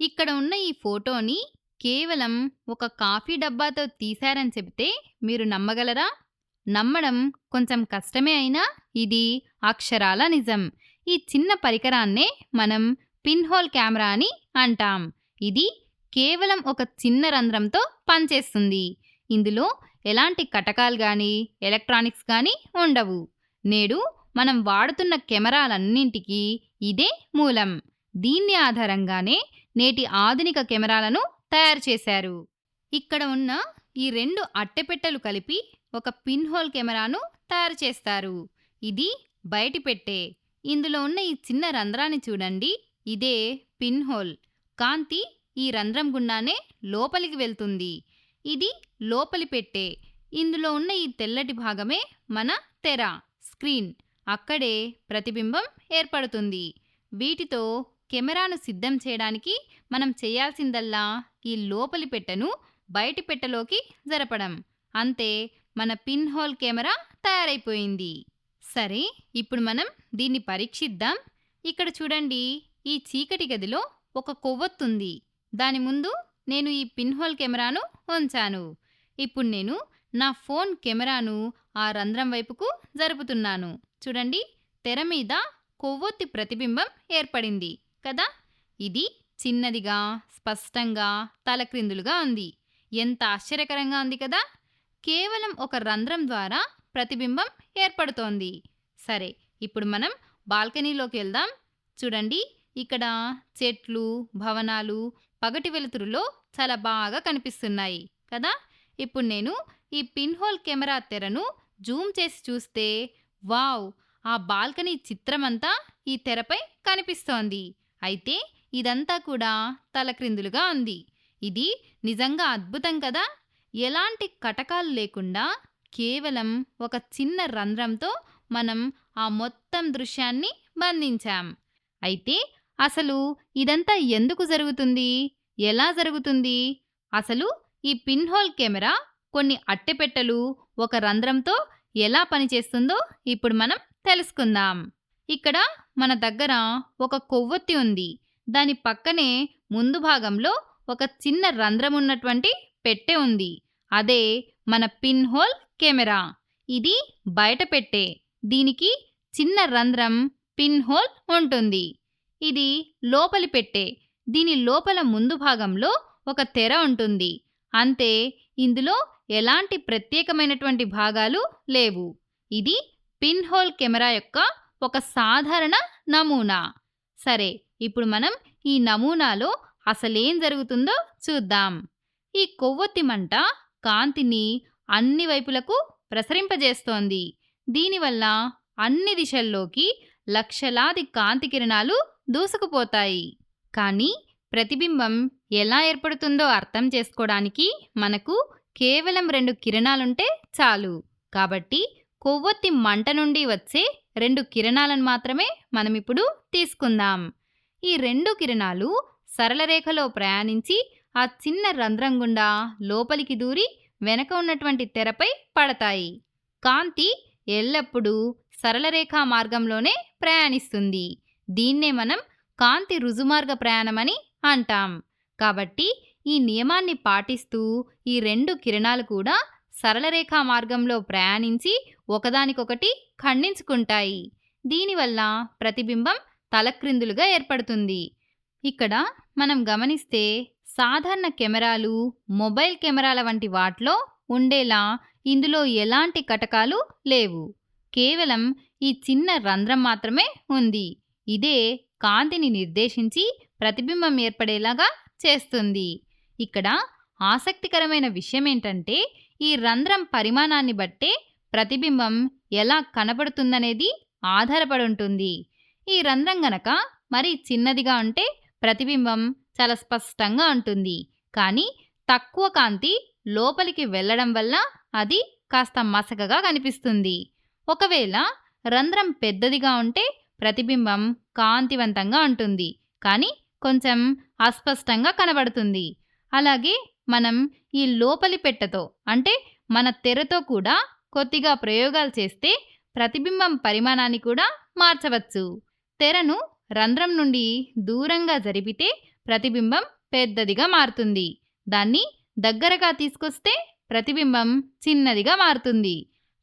ఇక్కడ ఉన్న ఈ ఫోటోని కేవలం ఒక కాఫీ డబ్బాతో తీశారని చెబితే మీరు నమ్మగలరా? నమ్మడం కొంచెం కష్టమే అయినా ఇది అక్షరాల నిజం. ఈ చిన్న పరికరాన్నే మనం పిన్ హోల్ కెమెరా అని అంటాం. ఇది కేవలం ఒక చిన్న రంధ్రంతో పనిచేస్తుంది. ఇందులో ఎలాంటి కటకాలు గాని, ఎలక్ట్రానిక్స్ గాని ఉండవు. నేడు మనం వాడుతున్న కెమెరాలన్నింటికీ ఇదే మూలం. దీన్ని ఆధారంగానే నేటి ఆధునిక కెమెరాలను తయారు చేశారు. ఇక్కడ ఉన్న ఈ రెండు అట్టెపెట్టెలు కలిపి ఒక పిన్ హోల్ కెమెరాను తయారు చేస్తారు. ఇది బయటి పెట్టె. ఇందులో ఉన్న ఈ చిన్న రంధ్రాన్ని చూడండి. ఇదే పిన్ హోల్. కాంతి ఈ రంధ్రం గుండానే లోపలికి వెళ్తుంది. ఇది లోపలి పెట్టె. ఇందులో ఉన్న ఈ తెల్లటి భాగమే మన తెర, స్క్రీన్. అక్కడే ప్రతిబింబం ఏర్పడుతుంది. వీటితో కెమెరాను సిద్ధం చేయడానికి మనం చేయాల్సిందల్లా ఈ లోపలి పెట్టెను బయటి పెట్టెలోకి జరపడం. అంతే, మన పిన్ హోల్ కెమెరా తయారైపోయింది. సరే, ఇప్పుడు మనం దీన్ని పరీక్షిద్దాం. ఇక్కడ చూడండి, ఈ చీకటి గదిలో ఒక కొవ్వొత్తుంది. దాని ముందు నేను ఈ పిన్ హోల్ కెమెరాను ఉంచాను. ఇప్పుడు నేను నా ఫోన్ కెమెరాను ఆ రంధ్రం వైపుకు జరుపుతున్నాను. చూడండి, తెర మీద కొవ్వొత్తి ప్రతిబింబం ఏర్పడింది కదా. ఇది చిన్నదిగా, స్పష్టంగా, తలక్రిందులుగా ఉంది. ఎంత ఆశ్చర్యకరంగా ఉంది కదా. కేవలం ఒక రంధ్రం ద్వారా ప్రతిబింబం ఏర్పడుతోంది. సరే, ఇప్పుడు మనం బాల్కనీలోకి వెళ్దాం. చూడండి, ఇక్కడ చెట్లు, భవనాలు పగటి వెలుతురులో చాలా బాగా కనిపిస్తున్నాయి కదా. ఇప్పుడు నేను ఈ పిన్ హోల్ కెమెరా తెరను జూమ్ చేసి చూస్తే, వావ్, ఆ బాల్కనీ చిత్రమంతా ఈ తెరపై కనిపిస్తోంది. అయితే ఇదంతా కూడా తలక్రిందులుగా ఉంది. ఇది నిజంగా అద్భుతం కదా. ఎలాంటి కటకాలు లేకుండా కేవలం ఒక చిన్న రంధ్రంతో మనం ఆ మొత్తం దృశ్యాన్ని బంధించాం. అయితే అసలు ఇదంతా ఎందుకు జరుగుతుంది? ఎలా జరుగుతుంది? అసలు ఈ పిన్ హోల్ కెమెరా కొన్ని అట్టెపెట్టెలు ఒక రంధ్రంతో ఎలా పనిచేస్తుందో ఇప్పుడు మనం తెలుసుకుందాం. ఇక్కడ మన దగ్గర ఒక కొవ్వొత్తి ఉంది. దాని పక్కనే ముందు భాగంలో ఒక చిన్న రంధ్రం ఉన్నటువంటి పెట్టె ఉంది. అదే మన పిన్ హోల్ కెమెరా. ఇది బయట పెట్టె. దీనికి చిన్న రంధ్రం, పిన్ హోల్ ఉంటుంది. ఇది లోపలి పెట్టె. దీని లోపల ముందు భాగంలో ఒక తెర ఉంటుంది. అంతే, ఇందులో ఎలాంటి ప్రత్యేకమైనటువంటి భాగాలు లేవు. ఇది పిన్ హోల్ కెమెరా యొక్క ఒక సాధారణ నమూనా. సరే, ఇప్పుడు మనం ఈ నమూనాలో అసలేం జరుగుతుందో చూద్దాం. ఈ కొవ్వొత్తి మంట కాంతిని అన్ని వైపులకు ప్రసరింపజేస్తోంది. దీనివల్ల అన్ని దిశల్లోకి లక్షలాది కాంతి కిరణాలు దూసుకుపోతాయి. కానీ ప్రతిబింబం ఎలా ఏర్పడుతుందో అర్థం చేసుకోవడానికి మనకు కేవలం 2 కిరణాలుంటే చాలు. కాబట్టి కొవ్వొత్తి మంట నుండి వచ్చే 2 కిరణాలను మాత్రమే మనం ఇప్పుడు తీసుకుందాం. ఈ 2 కిరణాలు సరళ రేఖలో ప్రయాణించి ఆ చిన్న రంధ్రం గుండా లోపలికి దూరి వెనక ఉన్నటువంటి తెరపై పడతాయి. కాంతి ఎల్లప్పుడూ సరళ రేఖా మార్గంలోనే ప్రయాణిస్తుంది. దీన్నే మనం కాంతి రుజుమార్గ ప్రయాణమని అంటాం. కాబట్టి ఈ నియమాన్ని పాటిస్తూ ఈ 2 కిరణాలు కూడా సరళ రేఖా మార్గంలో ప్రయాణించి ఒకదానికొకటి ఖండించుకుంటాయి. దీనివల్ల ప్రతిబింబం తలక్రిందులుగా ఏర్పడుతుంది. ఇక్కడ మనం గమనిస్తే సాధారణ కెమెరాలు, మొబైల్ కెమెరాల వంటి వాటిలో ఉండేలా ఇందులో ఎలాంటి కటకాలు లేవు. కేవలం ఈ చిన్న రంధ్రం మాత్రమే ఉంది. ఇదే కాంతిని నిర్దేశించి ప్రతిబింబం ఏర్పడేలాగా చేస్తుంది. ఇక్కడ ఆసక్తికరమైన విషయం ఏంటంటే, ఈ రంధ్రం పరిమాణాన్ని బట్టే ప్రతిబింబం ఎలా కనబడుతుందనేది ఆధారపడి ఉంటుంది. ఈ రంధ్రం గనక మరీ చిన్నదిగా ఉంటే ప్రతిబింబం చాలా స్పష్టంగా ఉంటుంది. కానీ తక్కువ కాంతి లోపలికి వెళ్ళడం వల్ల అది కాస్త మసకగా కనిపిస్తుంది. ఒకవేళ రంధ్రం పెద్దదిగా ఉంటే ప్రతిబింబం కాంతివంతంగా ఉంటుంది, కానీ కొంచెం అస్పష్టంగా కనబడుతుంది. అలాగే మనం ఈ లోపలి పెట్టెతో అంటే మన తెరతో కూడా కొద్దిగా ప్రయోగాలు చేస్తే ప్రతిబింబం పరిమాణాన్ని కూడా మార్చవచ్చు. తెరను రంధ్రం నుండి దూరంగా జరిపితే ప్రతిబింబం పెద్దదిగా మారుతుంది. దాన్ని దగ్గరగా తీసుకొస్తే ప్రతిబింబం చిన్నదిగా మారుతుంది.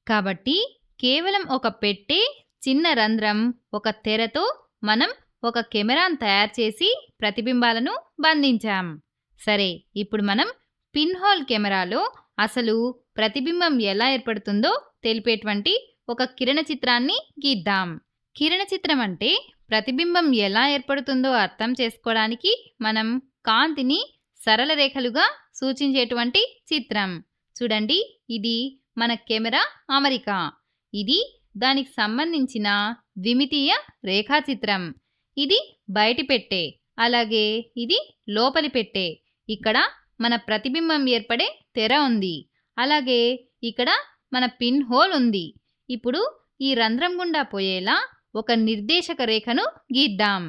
కాబట్టి కేవలం ఒక పెట్టె, చిన్న రంధ్రం, ఒక తెరతో మనం ఒక కెమెరాను తయారు చేసి ప్రతిబింబాలను బంధించాం. సరే, ఇప్పుడు మనం పిన్ హోల్ కెమెరాలో అసలు ప్రతిబింబం ఎలా ఏర్పడుతుందో తెలిపేటువంటి ఒక కిరణ చిత్రాన్ని గీద్దాం. కిరణ చిత్రం అంటే ప్రతిబింబం ఎలా ఏర్పడుతుందో అర్థం చేసుకోవడానికి మనం కాంతిని సరళ రేఖలుగా సూచించేటువంటి చిత్రం. చూడండి, ఇది మన కెమెరా అమరిక. ఇది దానికి సంబంధించిన ద్విమితీయ రేఖాచిత్రం. ఇది బయటి పెట్టె, అలాగే ఇది లోపలి పెట్టె. ఇక్కడ మన ప్రతిబింబం ఏర్పడే తెర ఉంది, అలాగే ఇక్కడ మన పిన్ హోల్ ఉంది. ఇప్పుడు ఈ రంధ్రం గుండా పోయేలా ఒక నిర్దేశక రేఖను గీద్దాం.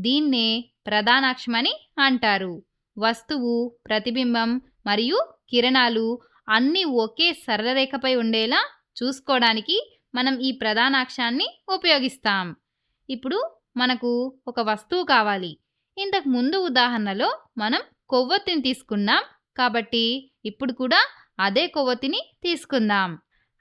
దీన్నే ప్రధానాక్షమని అంటారు. వస్తువు, ప్రతిబింబం మరియు కిరణాలు అన్నీ ఒకే సరళ రేఖపై ఉండేలా చూసుకోవడానికి మనం ఈ ప్రధానాక్షాన్ని ఉపయోగిస్తాం. ఇప్పుడు మనకు ఒక వస్తువు కావాలి. ఇంతకు ముందు ఉదాహరణలో మనం కొవ్వొత్తిని తీసుకున్నాం, కాబట్టి ఇప్పుడు కూడా అదే కొవ్వొత్తిని తీసుకుందాం.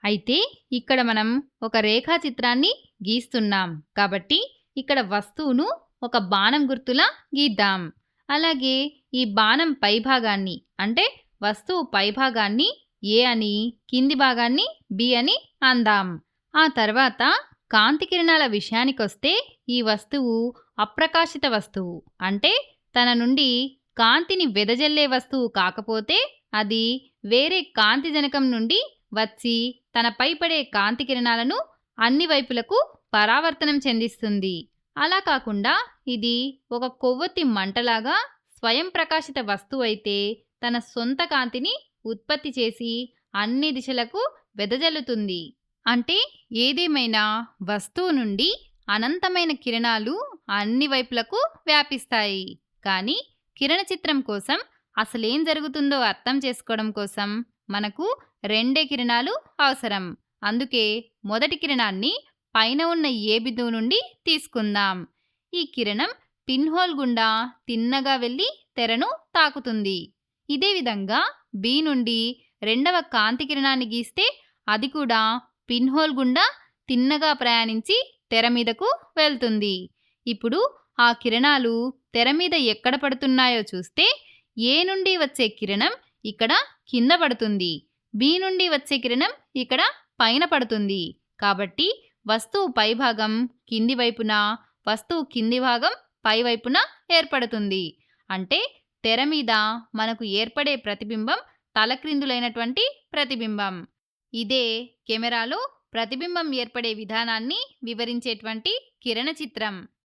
అయితే ఇక్కడ మనం ఒక రేఖాచిత్రాన్ని గీస్తున్నాం, కాబట్టి ఇక్కడ వస్తువును ఒక బాణం గుర్తులా గీద్దాం. అలాగే ఈ బాణం పైభాగాన్ని, అంటే వస్తువు పైభాగాన్ని ఏ అని, కింది భాగాన్ని బి అని అందాం. ఆ తర్వాత కాంతి కిరణాల విషయానికొస్తే ఈ వస్తువు అప్రకాశిత వస్తువు, అంటే తన నుండి కాంతిని వెదజల్లే వస్తువు కాకపోతే అది వేరే కాంతి జనకం నుండి వచ్చి తనపై పడే కాంతి కిరణాలను అన్ని వైపులకు పరావర్తనం చెందిస్తుంది. అలా కాకుండా ఇది ఒక కొవ్వొత్తి మంటలాగా స్వయం ప్రకాశిత వస్తువు అయితే తన సొంత కాంతిని ఉత్పత్తి చేసి అన్ని దిశలకు వెదజల్లుతుంది. అంటే ఏదేమైనా వస్తువు నుండి అనంతమైన కిరణాలు అన్ని వైపులకు వ్యాపిస్తాయి. కానీ కిరణ చిత్రం కోసం అసలేం జరుగుతుందో అర్థం చేసుకోవడం కోసం మనకు రెండే కిరణాలు అవసరం. అందుకే మొదటి కిరణాన్ని పైన ఉన్న ఏ బిందువు నుండి తీసుకుందాం. ఈ కిరణం పిన్ హోల్ గుండా తిన్నగా వెళ్ళి తెరను తాకుతుంది. ఇదే విధంగా బి నుండి రెండవ కాంతి కిరణాన్ని గీస్తే అది కూడా పిన్ హోల్ గుండా తిన్నగా ప్రయాణించి తెర మీదకు వెళ్తుంది. ఇప్పుడు ఆ కిరణాలు తెర మీద ఎక్కడ పడుతున్నాయో చూస్తే ఏ నుండి వచ్చే కిరణం ఇక్కడ కింద పడుతుంది, బి నుండి వచ్చే కిరణం ఇక్కడ పైన పడుతుంది. కాబట్టి వస్తువు పైభాగం కింది వైపున, వస్తువు కింది భాగం పై వైపున ఏర్పడుతుంది. అంటే తెర మీద మనకు ఏర్పడే ప్రతిబింబం తలక్రిందులైనటువంటి ప్రతిబింబం. ఇదే కెమెరాలో ప్రతిబింబం ఏర్పడే విధానాన్ని వివరించేటువంటి కిరణ చిత్రం.